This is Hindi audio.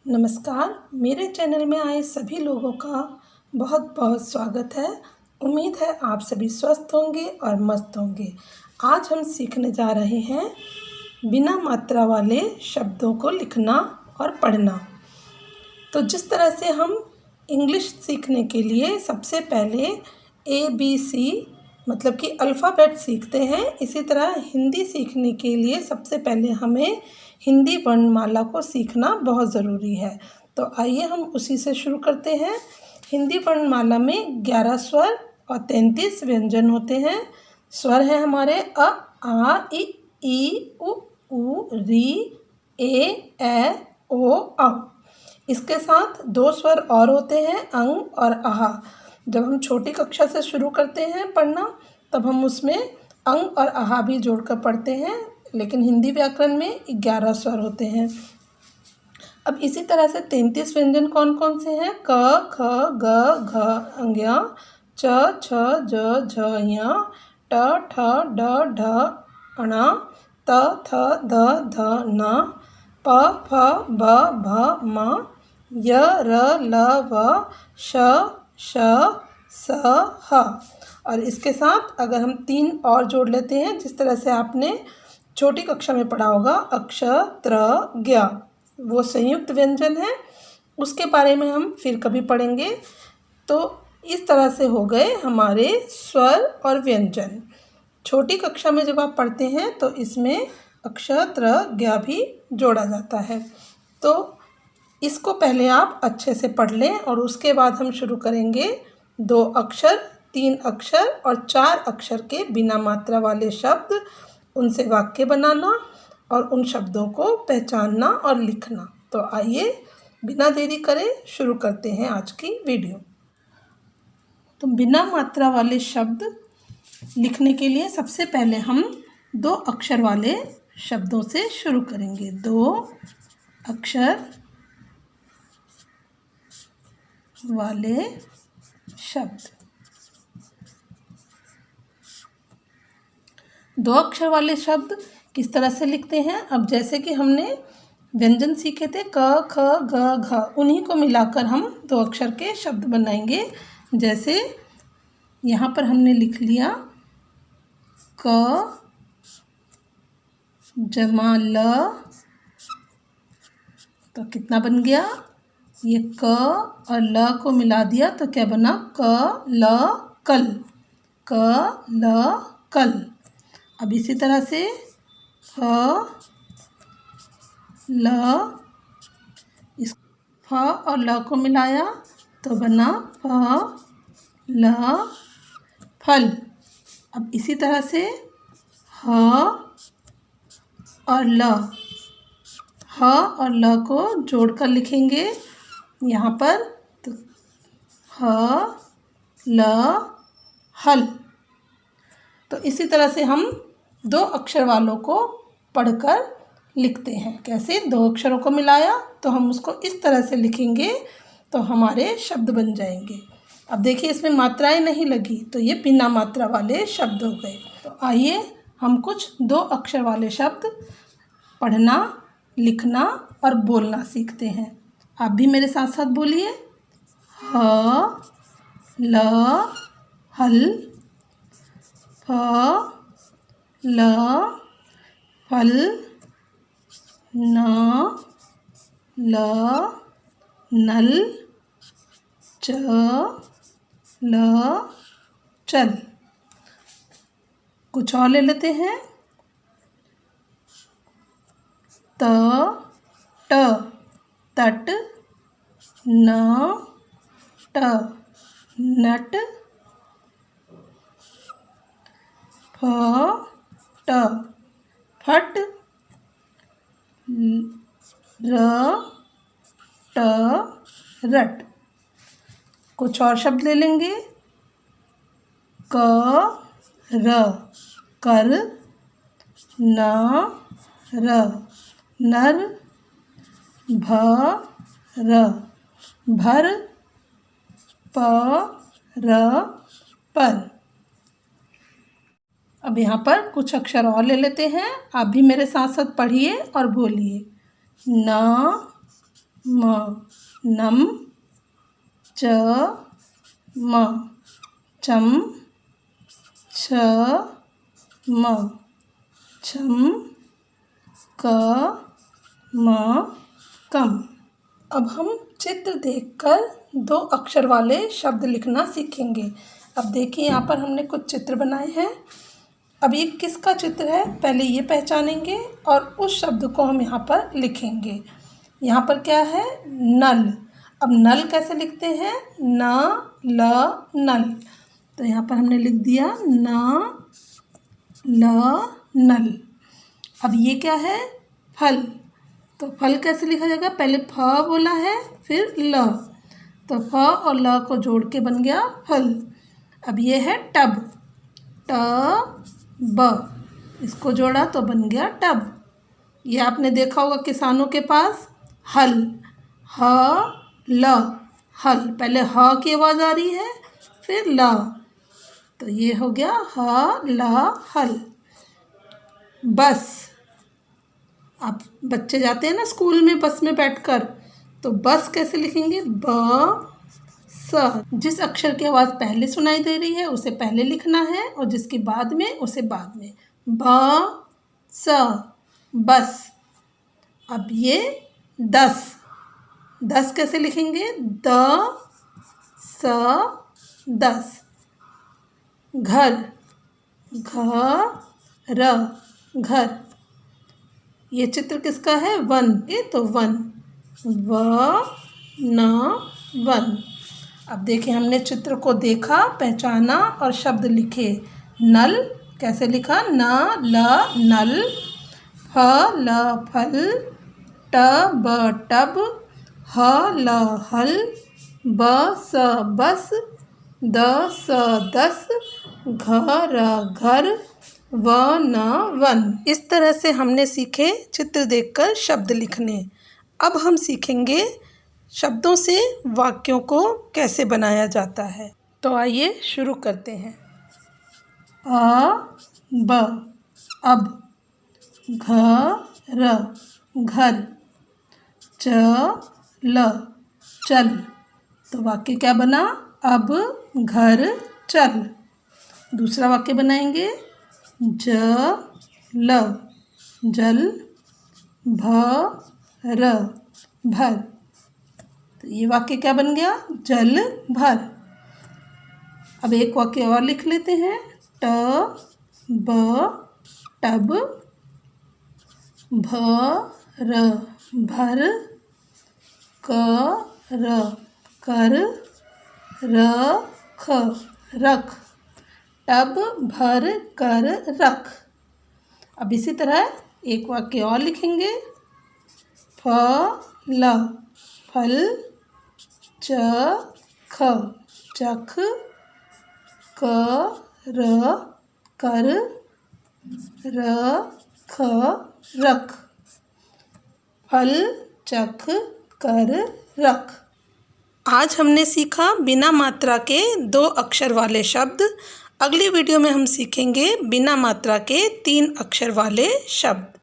नमस्कार, मेरे चैनल में आए सभी लोगों का बहुत बहुत स्वागत है। उम्मीद है आप सभी स्वस्थ होंगे और मस्त होंगे। आज हम सीखने जा रहे हैं बिना मात्रा वाले शब्दों को लिखना और पढ़ना। तो जिस तरह से हम इंग्लिश सीखने के लिए सबसे पहले ABC मतलब कि अल्फ़ाबेट सीखते हैं, इसी तरह हिंदी सीखने के लिए सबसे पहले हमें हिंदी वर्णमाला को सीखना बहुत ज़रूरी है। तो आइए हम उसी से शुरू करते हैं। हिंदी वर्णमाला में 11 स्वर और 33 व्यंजन होते हैं। स्वर हैं हमारे अ, आ, ई, उ, री, ए, ओ, औ। इसके साथ 2 स्वर और होते हैं अंग और आहा। जब हम छोटी कक्षा से शुरू करते हैं पढ़ना तब हम उसमें अंग और आहा भी जोड़कर पढ़ते हैं, लेकिन हिंदी व्याकरण में 11 स्वर होते हैं। अब इसी तरह से 33 व्यंजन कौन कौन से हैं? क, ख, ग, घ, अंग्या, च, छ, ज, झ, ञ, ट, ठ, ड, ढ, ण, त, थ, द, ध, न, प, फ, ब, भ, म, य, र, ल, व, श, स, ह। और इसके साथ अगर हम 3 और जोड़ लेते हैं, जिस तरह से आपने छोटी कक्षा में पढ़ा होगा अक्ष, त्र, ज्ञ, वो संयुक्त व्यंजन है, उसके बारे में हम फिर कभी पढ़ेंगे। तो इस तरह से हो गए हमारे स्वर और व्यंजन। छोटी कक्षा में जब आप पढ़ते हैं तो इसमें अक्ष, त्र, ज्ञ भी जोड़ा जाता है। तो इसको पहले आप अच्छे से पढ़ लें और उसके बाद हम शुरू करेंगे 2 अक्षर, 3 अक्षर और 4 अक्षर के बिना मात्रा वाले शब्द, उनसे वाक्य बनाना और उन शब्दों को पहचानना और लिखना। तो आइए बिना देरी करे शुरू करते हैं आज की वीडियो। तो बिना मात्रा वाले शब्द लिखने के लिए सबसे पहले हम 2 अक्षर वाले शब्दों से शुरू करेंगे। 2 अक्षर वाले शब्द। 2 अक्षर वाले शब्द किस तरह से लिखते हैं? अब जैसे कि हमने व्यंजन सीखे थे क, ख, ग, घ, उन्हीं को मिलाकर हम 2 अक्षर के शब्द बनाएंगे। जैसे यहाँ पर हमने लिख लिया क जमा ल, तो कितना बन गया? ये क और ल को मिला दिया तो क्या बना? क ल कल, क ल कल। अब इसी तरह से फ ल, इस फ और ल को मिलाया तो बना फ ल फल। अब इसी तरह से ह और ल, ह और ल को जोड़कर लिखेंगे यहाँ पर, तो ह ल हल। तो इसी तरह से हम 2 अक्षर वालों को पढ़कर लिखते हैं। कैसे? 2 अक्षरों को मिलाया तो हम उसको इस तरह से लिखेंगे तो हमारे शब्द बन जाएंगे। अब देखिए इसमें मात्राएं नहीं लगी तो ये बिना मात्रा वाले शब्द हो गए। तो आइए हम कुछ 2 अक्षर वाले शब्द पढ़ना, लिखना और बोलना सीखते हैं। आप भी मेरे साथ साथ बोलिए। ह ल हल, फ ल फल, न ल नल, च ल चल। कुछ और ले लेते हैं। त ट तट, न ट नट, फ ट फट, र ट रट। कुछ और शब्द ले लेंगे। क र कर, न र नर, भ र भर, प र पर। अब यहाँ पर कुछ अक्षर और ले लेते हैं। आप भी मेरे साथ साथ पढ़िए और बोलिए। न म, नम, च, म, चम, छ, म, छम, क, म, कम। अब हम चित्र देखकर 2 अक्षर वाले शब्द लिखना सीखेंगे। अब देखिए यहाँ पर हमने कुछ चित्र बनाए हैं। अब ये किसका चित्र है पहले ये पहचानेंगे और उस शब्द को हम यहाँ पर लिखेंगे। यहाँ पर क्या है? नल। अब नल कैसे लिखते हैं? न, ल, नल। तो यहाँ पर हमने लिख दिया न, ल, नल। अब ये क्या है? फल। तो फल कैसे लिखा जाएगा? पहले फ बोला है फिर ल, तो फ और ल को जोड़ के बन गया फल। अब ये है टब, ट, ब, इसको जोड़ा तो बन गया टब। ये आपने देखा होगा किसानों के पास हल, ह, ल, हल। पहले ह की आवाज़ आ रही है फिर ल, तो ये हो गया ह, ल, हल। बस। आप बच्चे जाते हैं ना स्कूल में बस में बैठकर, तो बस कैसे लिखेंगे? ब, स। जिस अक्षर की आवाज़ पहले सुनाई दे रही है उसे पहले लिखना है और जिसकी बाद में उसे बाद में। ब, स, बस। अब ये 10, 10 कैसे लिखेंगे? द, स, 10। घर, घ, र, घर। ये चित्र किसका है? वन। ये तो वन, व, न, वन। अब देखिए हमने चित्र को देखा, पहचाना और शब्द लिखे। नल कैसे लिखा? न, ल, नल, फ, ल, फल, ट, ब, टब, ह, ल, हल, ब, स, बस, द, स, 10, घ, र, घर, व, न, वन। इस तरह से हमने सीखे चित्र देखकर शब्द लिखने। अब हम सीखेंगे शब्दों से वाक्यों को कैसे बनाया जाता है। तो आइए शुरू करते हैं। अ, ब, अब, घर, घर, च, ल, चल। तो वाक्य क्या बना? अब घर चल। दूसरा वाक्य बनाएंगे। ज, ल, जल, भ, र, भर। तो ये वाक्य क्या बन गया? जल भर। अब एक वाक्य और लिख लेते हैं। ट, ब, टब, भ, र, भर, क, र, कर, र, ख, रख। टब, भर, कर, रख। अब इसी तरह एक वाक्य और लिखेंगे। फ, ल, फल, च, ख, चख, क, र, कर, र, ख, रख। फल, चख, कर, रख। आज हमने सीखा बिना मात्रा के 2 अक्षर वाले शब्द। अगली वीडियो में हम सीखेंगे बिना मात्रा के 3 अक्षर वाले शब्द।